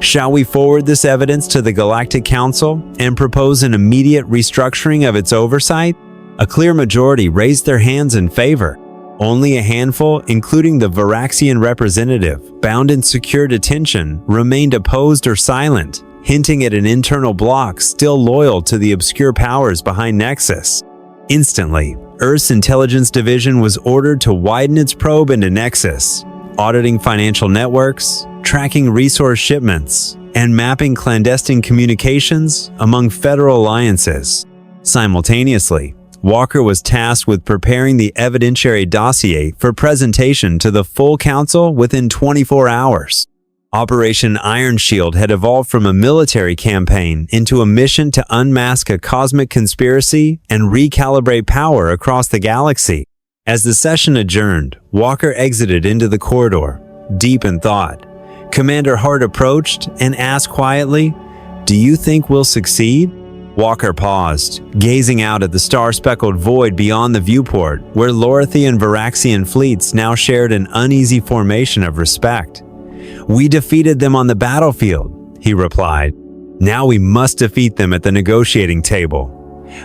"Shall we forward this evidence to the Galactic Council and propose an immediate restructuring of its oversight?" A clear majority raised their hands in favor. Only a handful, including the Voraxian representative, bound in secure detention, remained opposed or silent, hinting at an internal bloc still loyal to the obscure powers behind Nexus. Instantly, Earth's intelligence division was ordered to widen its probe into Nexus, auditing financial networks, tracking resource shipments, and mapping clandestine communications among federal alliances. Simultaneously, Walker was tasked with preparing the evidentiary dossier for presentation to the full council within 24 hours. Operation Iron Shield had evolved from a military campaign into a mission to unmask a cosmic conspiracy and recalibrate power across the galaxy. As the session adjourned, Walker exited into the corridor, deep in thought. Commander Hart approached and asked quietly, "Do you think we'll succeed?" Walker paused, gazing out at the star-speckled void beyond the viewport, where Laurathy and Voraxian fleets now shared an uneasy formation of respect. "We defeated them on the battlefield," he replied. "Now we must defeat them at the negotiating table.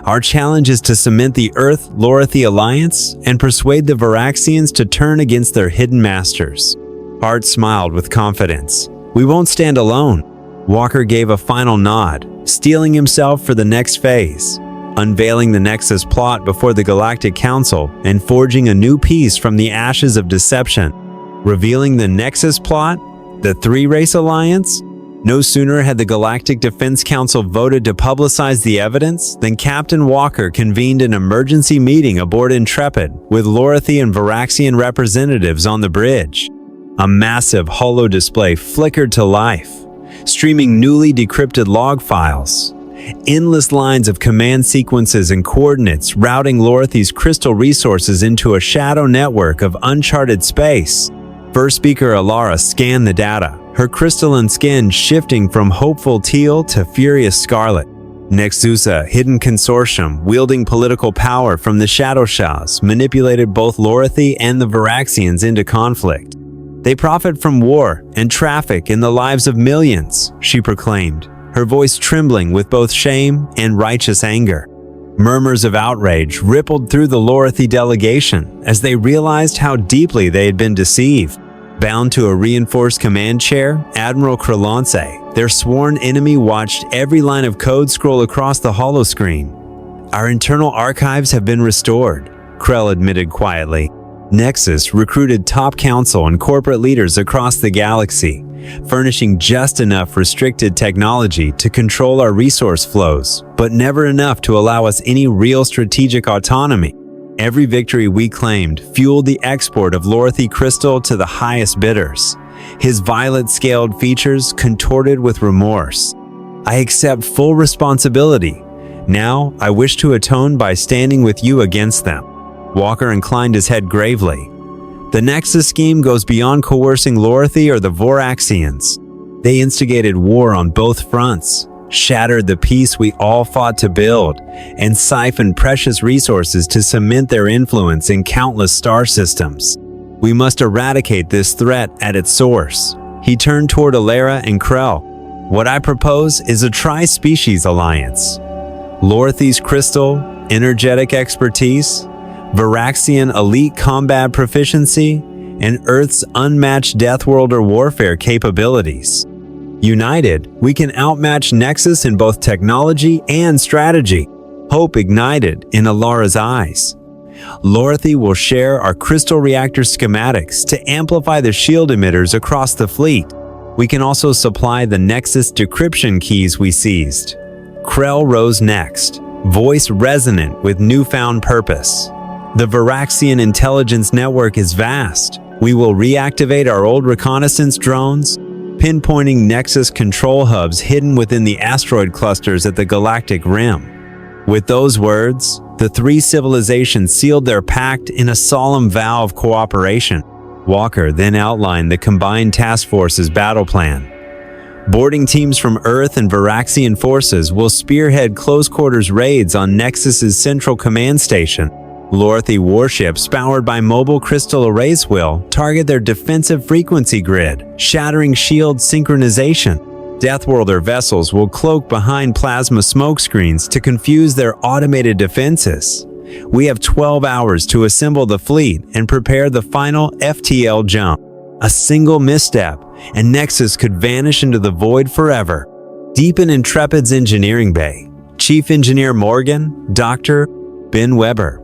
Our challenge is to cement the Earth-Laurathy alliance and persuade the Voraxians to turn against their hidden masters." Hart smiled with confidence. "We won't stand alone." Walker gave a final nod, steeling himself for the next phase, unveiling the Nexus plot before the Galactic Council and forging a new piece from the ashes of deception. Revealing the Nexus plot? The three-race alliance? No sooner had the Galactic Defense Council voted to publicize the evidence than Captain Walker convened an emergency meeting aboard Intrepid with Laurathy and Voraxian representatives on the bridge. A massive holo display flickered to life, streaming newly decrypted log files. Endless lines of command sequences and coordinates routing Laurathy's crystal resources into a shadow network of uncharted space. First speaker Alara scanned the data, her crystalline skin shifting from hopeful teal to furious scarlet. Nexus, a hidden consortium wielding political power from the Shadow Shahs, manipulated both Laurathy and the Voraxians into conflict. "They profit from war and traffic in the lives of millions," she proclaimed, her voice trembling with both shame and righteous anger. Murmurs of outrage rippled through the Laurathy delegation as they realized how deeply they had been deceived. Bound to a reinforced command chair, Admiral Krelance, their sworn enemy, watched every line of code scroll across the holoscreen. "Our internal archives have been restored," Krell admitted quietly. Nexus recruited top council and corporate leaders across the galaxy, furnishing just enough restricted technology to control our resource flows, but never enough to allow us any real strategic autonomy. Every victory we claimed fueled the export of Laurathy crystal to the highest bidders, his violet-scaled features contorted with remorse. "I accept full responsibility. Now I wish to atone by standing with you against them." Walker inclined his head gravely. "The Nexus scheme goes beyond coercing Laurathy or the Voraxians. They instigated war on both fronts, shattered the peace we all fought to build, and siphoned precious resources to cement their influence in countless star systems. We must eradicate this threat at its source." He turned toward Alara and Krell. "What I propose is a tri-species alliance. Laurathy's crystal, energetic expertise, Voraxian elite combat proficiency, and Earth's unmatched Deathworlder warfare capabilities. United, we can outmatch Nexus in both technology and strategy." Hope ignited in Alara's eyes. "Laurathy will share our crystal reactor schematics to amplify the shield emitters across the fleet. We can also supply the Nexus decryption keys we seized." Krell rose next, voice resonant with newfound purpose. "The Voraxian intelligence network is vast. We will reactivate our old reconnaissance drones, pinpointing Nexus control hubs hidden within the asteroid clusters at the galactic rim." With those words, the three civilizations sealed their pact in a solemn vow of cooperation. Walker then outlined the combined task force's battle plan. Boarding teams from Earth and Voraxian forces will spearhead close-quarters raids on Nexus's central command station. Laurathy warships powered by mobile crystal arrays will target their defensive frequency grid, shattering shield synchronization. Deathworlder vessels will cloak behind plasma smokescreens to confuse their automated defenses. We have 12 hours to assemble the fleet and prepare the final FTL jump. A single misstep, and Nexus could vanish into the void forever. Deep in Intrepid's engineering bay, Chief Engineer Morgan, Dr. Ben Weber,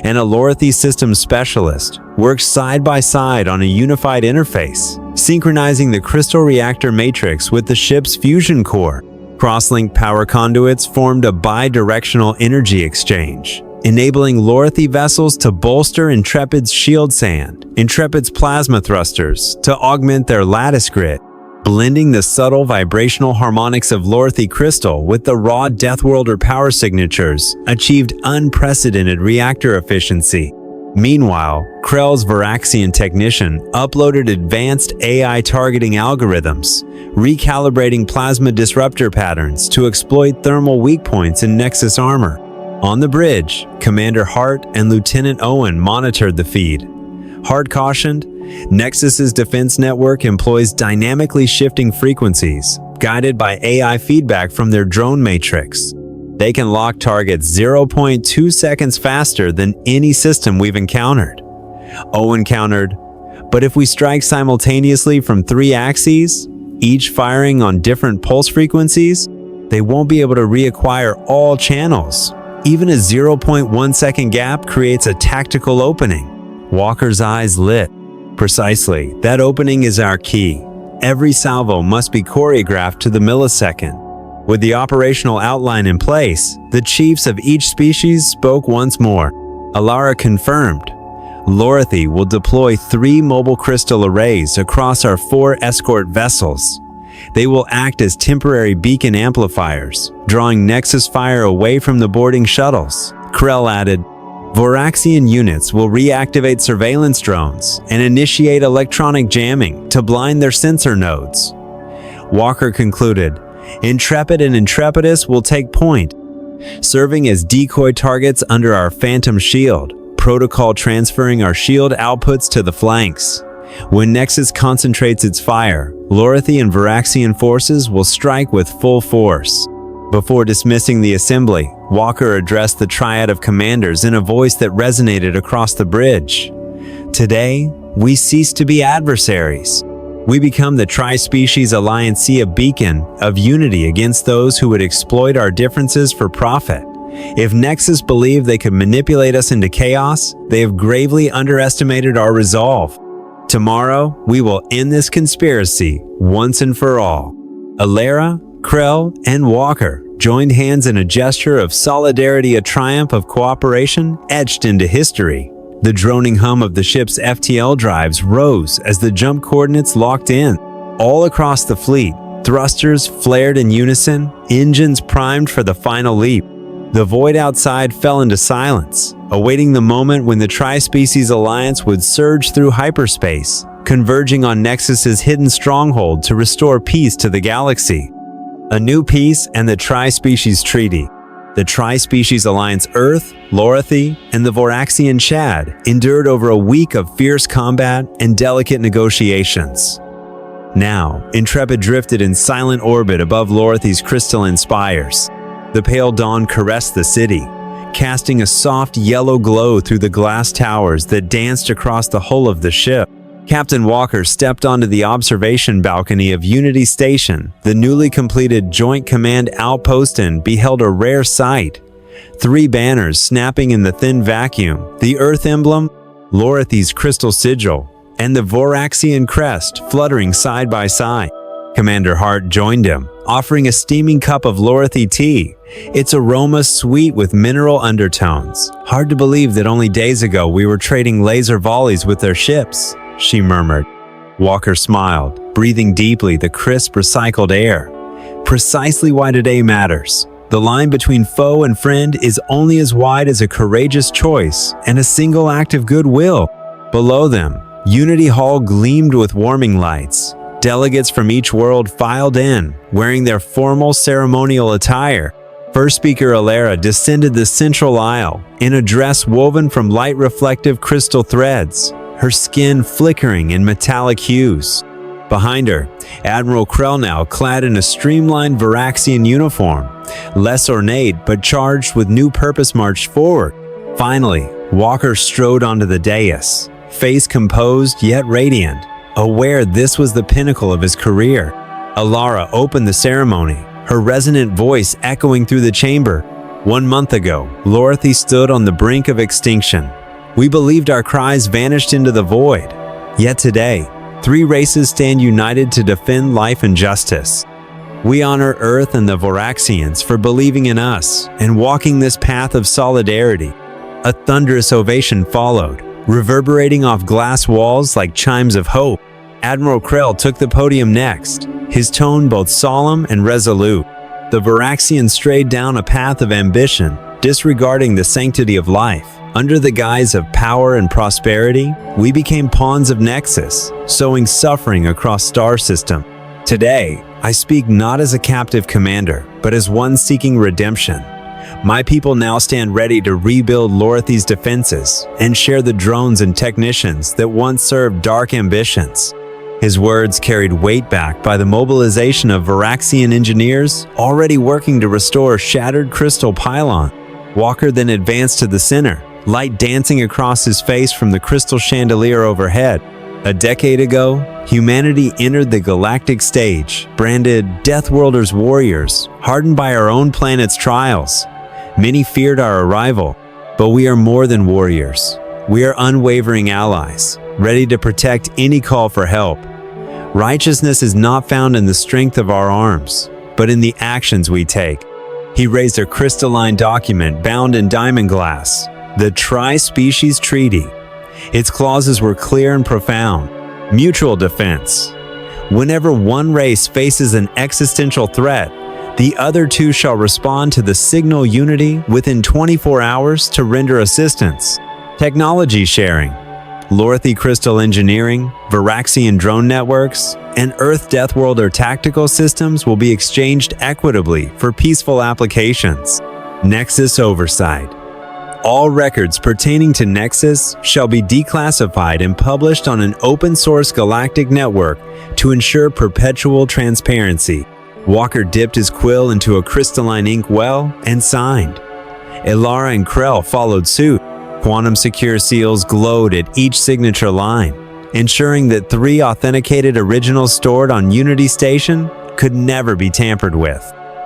and a Laurathy systems specialist, work side by side on a unified interface, synchronizing the crystal reactor matrix with the ship's fusion core. Cross-linked power conduits formed a bi-directional energy exchange, enabling Laurathy vessels to bolster Intrepid's shield sand, Intrepid's plasma thrusters to augment their lattice grid. Blending the subtle vibrational harmonics of Laurathy crystal with the raw Deathworlder power signatures achieved unprecedented reactor efficiency. Meanwhile, Krell's Voraxian technician uploaded advanced AI targeting algorithms, recalibrating plasma disruptor patterns to exploit thermal weak points in Nexus armor. On the bridge, Commander Hart and Lieutenant Owen monitored the feed. Hart cautioned, Nexus's defense network employs dynamically shifting frequencies, guided by AI feedback from their drone matrix. They can lock targets 0.2 seconds faster than any system we've encountered. Owen countered, but if we strike simultaneously from 3 axes, each firing on different pulse frequencies, they won't be able to reacquire all channels. Even a 0.1 second gap creates a tactical opening. Walker's eyes lit. Precisely, that opening is our key. Every salvo must be choreographed to the millisecond. With the operational outline in place, the chiefs of each species spoke once more. Alara confirmed. Laurathy will deploy 3 mobile crystal arrays across our 4 escort vessels. They will act as temporary beacon amplifiers, drawing Nexus fire away from the boarding shuttles. Krell added, Voraxian units will reactivate surveillance drones and initiate electronic jamming to blind their sensor nodes. Walker concluded, Intrepid and Intrepidus will take point, serving as decoy targets under our Phantom Shield, protocol transferring our shield outputs to the flanks. When Nexus concentrates its fire, Laurathy and Voraxian forces will strike with full force. Before dismissing the assembly, Walker addressed the triad of commanders in a voice that resonated across the bridge. Today, we cease to be adversaries. We become the Tri-Species Alliance, a beacon of unity against those who would exploit our differences for profit. If Nexus believed they could manipulate us into chaos, they have gravely underestimated our resolve. Tomorrow, we will end this conspiracy once and for all. Alara, Krell, and Walker joined hands in a gesture of solidarity, a triumph of cooperation etched into history. The droning hum of the ship's FTL drives rose as the jump coordinates locked in. All across the fleet, thrusters flared in unison, engines primed for the final leap. The void outside fell into silence, awaiting the moment when the Tri-Species Alliance would surge through hyperspace, converging on Nexus's hidden stronghold to restore peace to the galaxy. A new peace and the Tri-Species Treaty. The Tri-Species Alliance Earth, Laurathy, and the Voraxian Chad endured over a week of fierce combat and delicate negotiations. Now, Intrepid drifted in silent orbit above Laurathy's crystalline spires. The pale dawn caressed the city, casting a soft yellow glow through the glass towers that danced across the hull of the ship. Captain Walker stepped onto the observation balcony of Unity Station, the newly completed Joint Command Outpost, and beheld a rare sight. 3 banners snapping in the thin vacuum, the Earth emblem, Laurathy's crystal sigil, and the Voraxian crest fluttering side by side. Commander Hart joined him, offering a steaming cup of Laurathy tea, its aroma sweet with mineral undertones. Hard to believe that only days ago we were trading laser volleys with their ships, she murmured. Walker smiled, breathing deeply the crisp, recycled air. Precisely why today matters. The line between foe and friend is only as wide as a courageous choice and a single act of goodwill. Below them, Unity Hall gleamed with warming lights. Delegates from each world filed in, wearing their formal ceremonial attire. First Speaker Alara descended the central aisle in a dress woven from light-reflective crystal threads, her skin flickering in metallic hues. Behind her, Admiral Krell, now clad in a streamlined Voraxian uniform, less ornate but charged with new purpose, marched forward. Finally, Walker strode onto the dais, face composed yet radiant, aware this was the pinnacle of his career. Alara opened the ceremony, her resonant voice echoing through the chamber. 1 month ago, Laurathy stood on the brink of extinction. We believed our cries vanished into the void. Yet today, 3 races stand united to defend life and justice. We honor Earth and the Voraxians for believing in us and walking this path of solidarity. A thunderous ovation followed, reverberating off glass walls like chimes of hope. Admiral Krell took the podium next, his tone both solemn and resolute. The Voraxians strayed down a path of ambition, disregarding the sanctity of life. Under the guise of power and prosperity, we became pawns of Nexus, sowing suffering across star system. Today, I speak not as a captive commander, but as one seeking redemption. My people now stand ready to rebuild Laurathy's defenses and share the drones and technicians that once served dark ambitions. His words carried weight back by the mobilization of Voraxian engineers already working to restore shattered crystal pylon. Walker then advanced to the center, light dancing across his face from the crystal chandelier overhead. A decade ago, humanity entered the galactic stage, branded Deathworlders warriors, hardened by our own planet's trials. Many feared our arrival, but we are more than warriors. We are unwavering allies, ready to protect any call for help. Righteousness is not found in the strength of our arms, but in the actions we take. He raised a crystalline document bound in diamond glass, the Tri-Species Treaty. Its clauses were clear and profound. Mutual defense. Whenever one race faces an existential threat, the other 2 shall respond to the signal unity within 24 hours to render assistance. Technology sharing. Laurathy crystal engineering, Voraxian drone networks, and Earth Deathworlder tactical systems will be exchanged equitably for peaceful applications. Nexus oversight. All records pertaining to Nexus shall be declassified and published on an open-source galactic network to ensure perpetual transparency. Walker dipped his quill into a crystalline ink well and signed. Elara and Krell followed suit. Quantum-secure seals glowed at each signature line, ensuring that 3 authenticated originals stored on Unity Station could never be tampered with.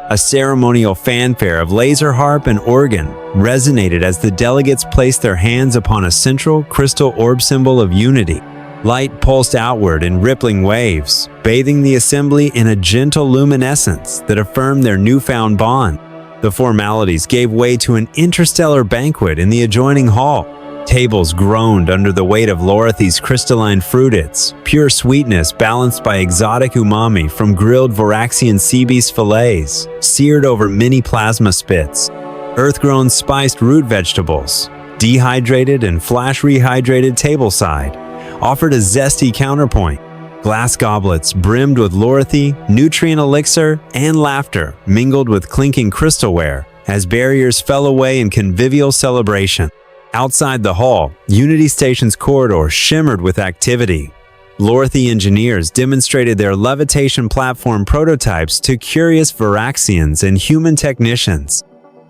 A ceremonial fanfare of laser harp and organ resonated as the delegates placed their hands upon a central crystal orb symbol of unity. Light pulsed outward in rippling waves, bathing the assembly in a gentle luminescence that affirmed their newfound bond. The formalities gave way to an interstellar banquet in the adjoining hall. Tables groaned under the weight of Laurathy's crystalline fruitits, pure sweetness balanced by exotic umami from grilled Voraxian sea beast fillets, seared over mini plasma spits. Earth-grown spiced root vegetables, dehydrated and flash-rehydrated tableside, offered a zesty counterpoint. Glass goblets brimmed with Laurathy, nutrient elixir, and laughter mingled with clinking crystalware as barriers fell away in convivial celebration. Outside the hall, Unity Station's corridor shimmered with activity. Laurathy engineers demonstrated their levitation platform prototypes to curious Voraxians and human technicians.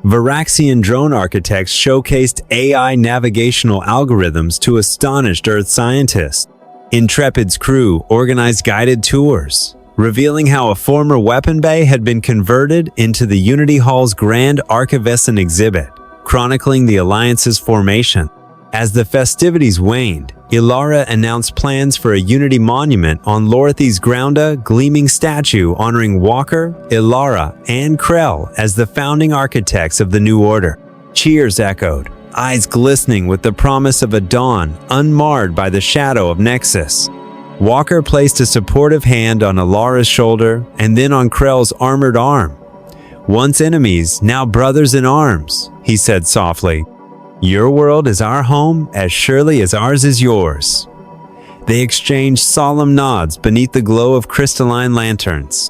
Voraxian drone architects showcased AI navigational algorithms to astonished Earth scientists. Intrepid's crew organized guided tours, revealing how a former weapon bay had been converted into the Unity Hall's grand archivescent exhibit, chronicling the Alliance's formation. As the festivities waned, Elara announced plans for a Unity monument on Laurathy's grounda gleaming statue honoring Walker, Elara, and Krell as the founding architects of the new order. Cheers echoed, eyes glistening with the promise of a dawn unmarred by the shadow of Nexus. Walker placed a supportive hand on Elara's shoulder and then on Krell's armored arm. "Once enemies, now brothers in arms," he said softly. "Your world is our home as surely as ours is yours." They exchanged solemn nods beneath the glow of crystalline lanterns.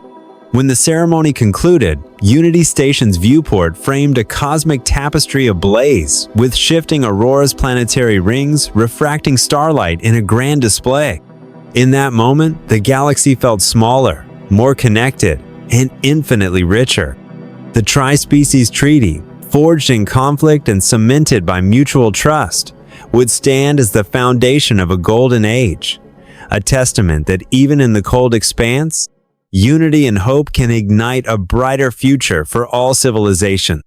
When the ceremony concluded, Unity Station's viewport framed a cosmic tapestry ablaze, with shifting auroras planetary rings refracting starlight in a grand display. In that moment, the galaxy felt smaller, more connected, and infinitely richer. The Tri-Species Treaty, forged in conflict and cemented by mutual trust, would stand as the foundation of a golden age, a testament that even in the cold expanse, unity and hope can ignite a brighter future for all civilization.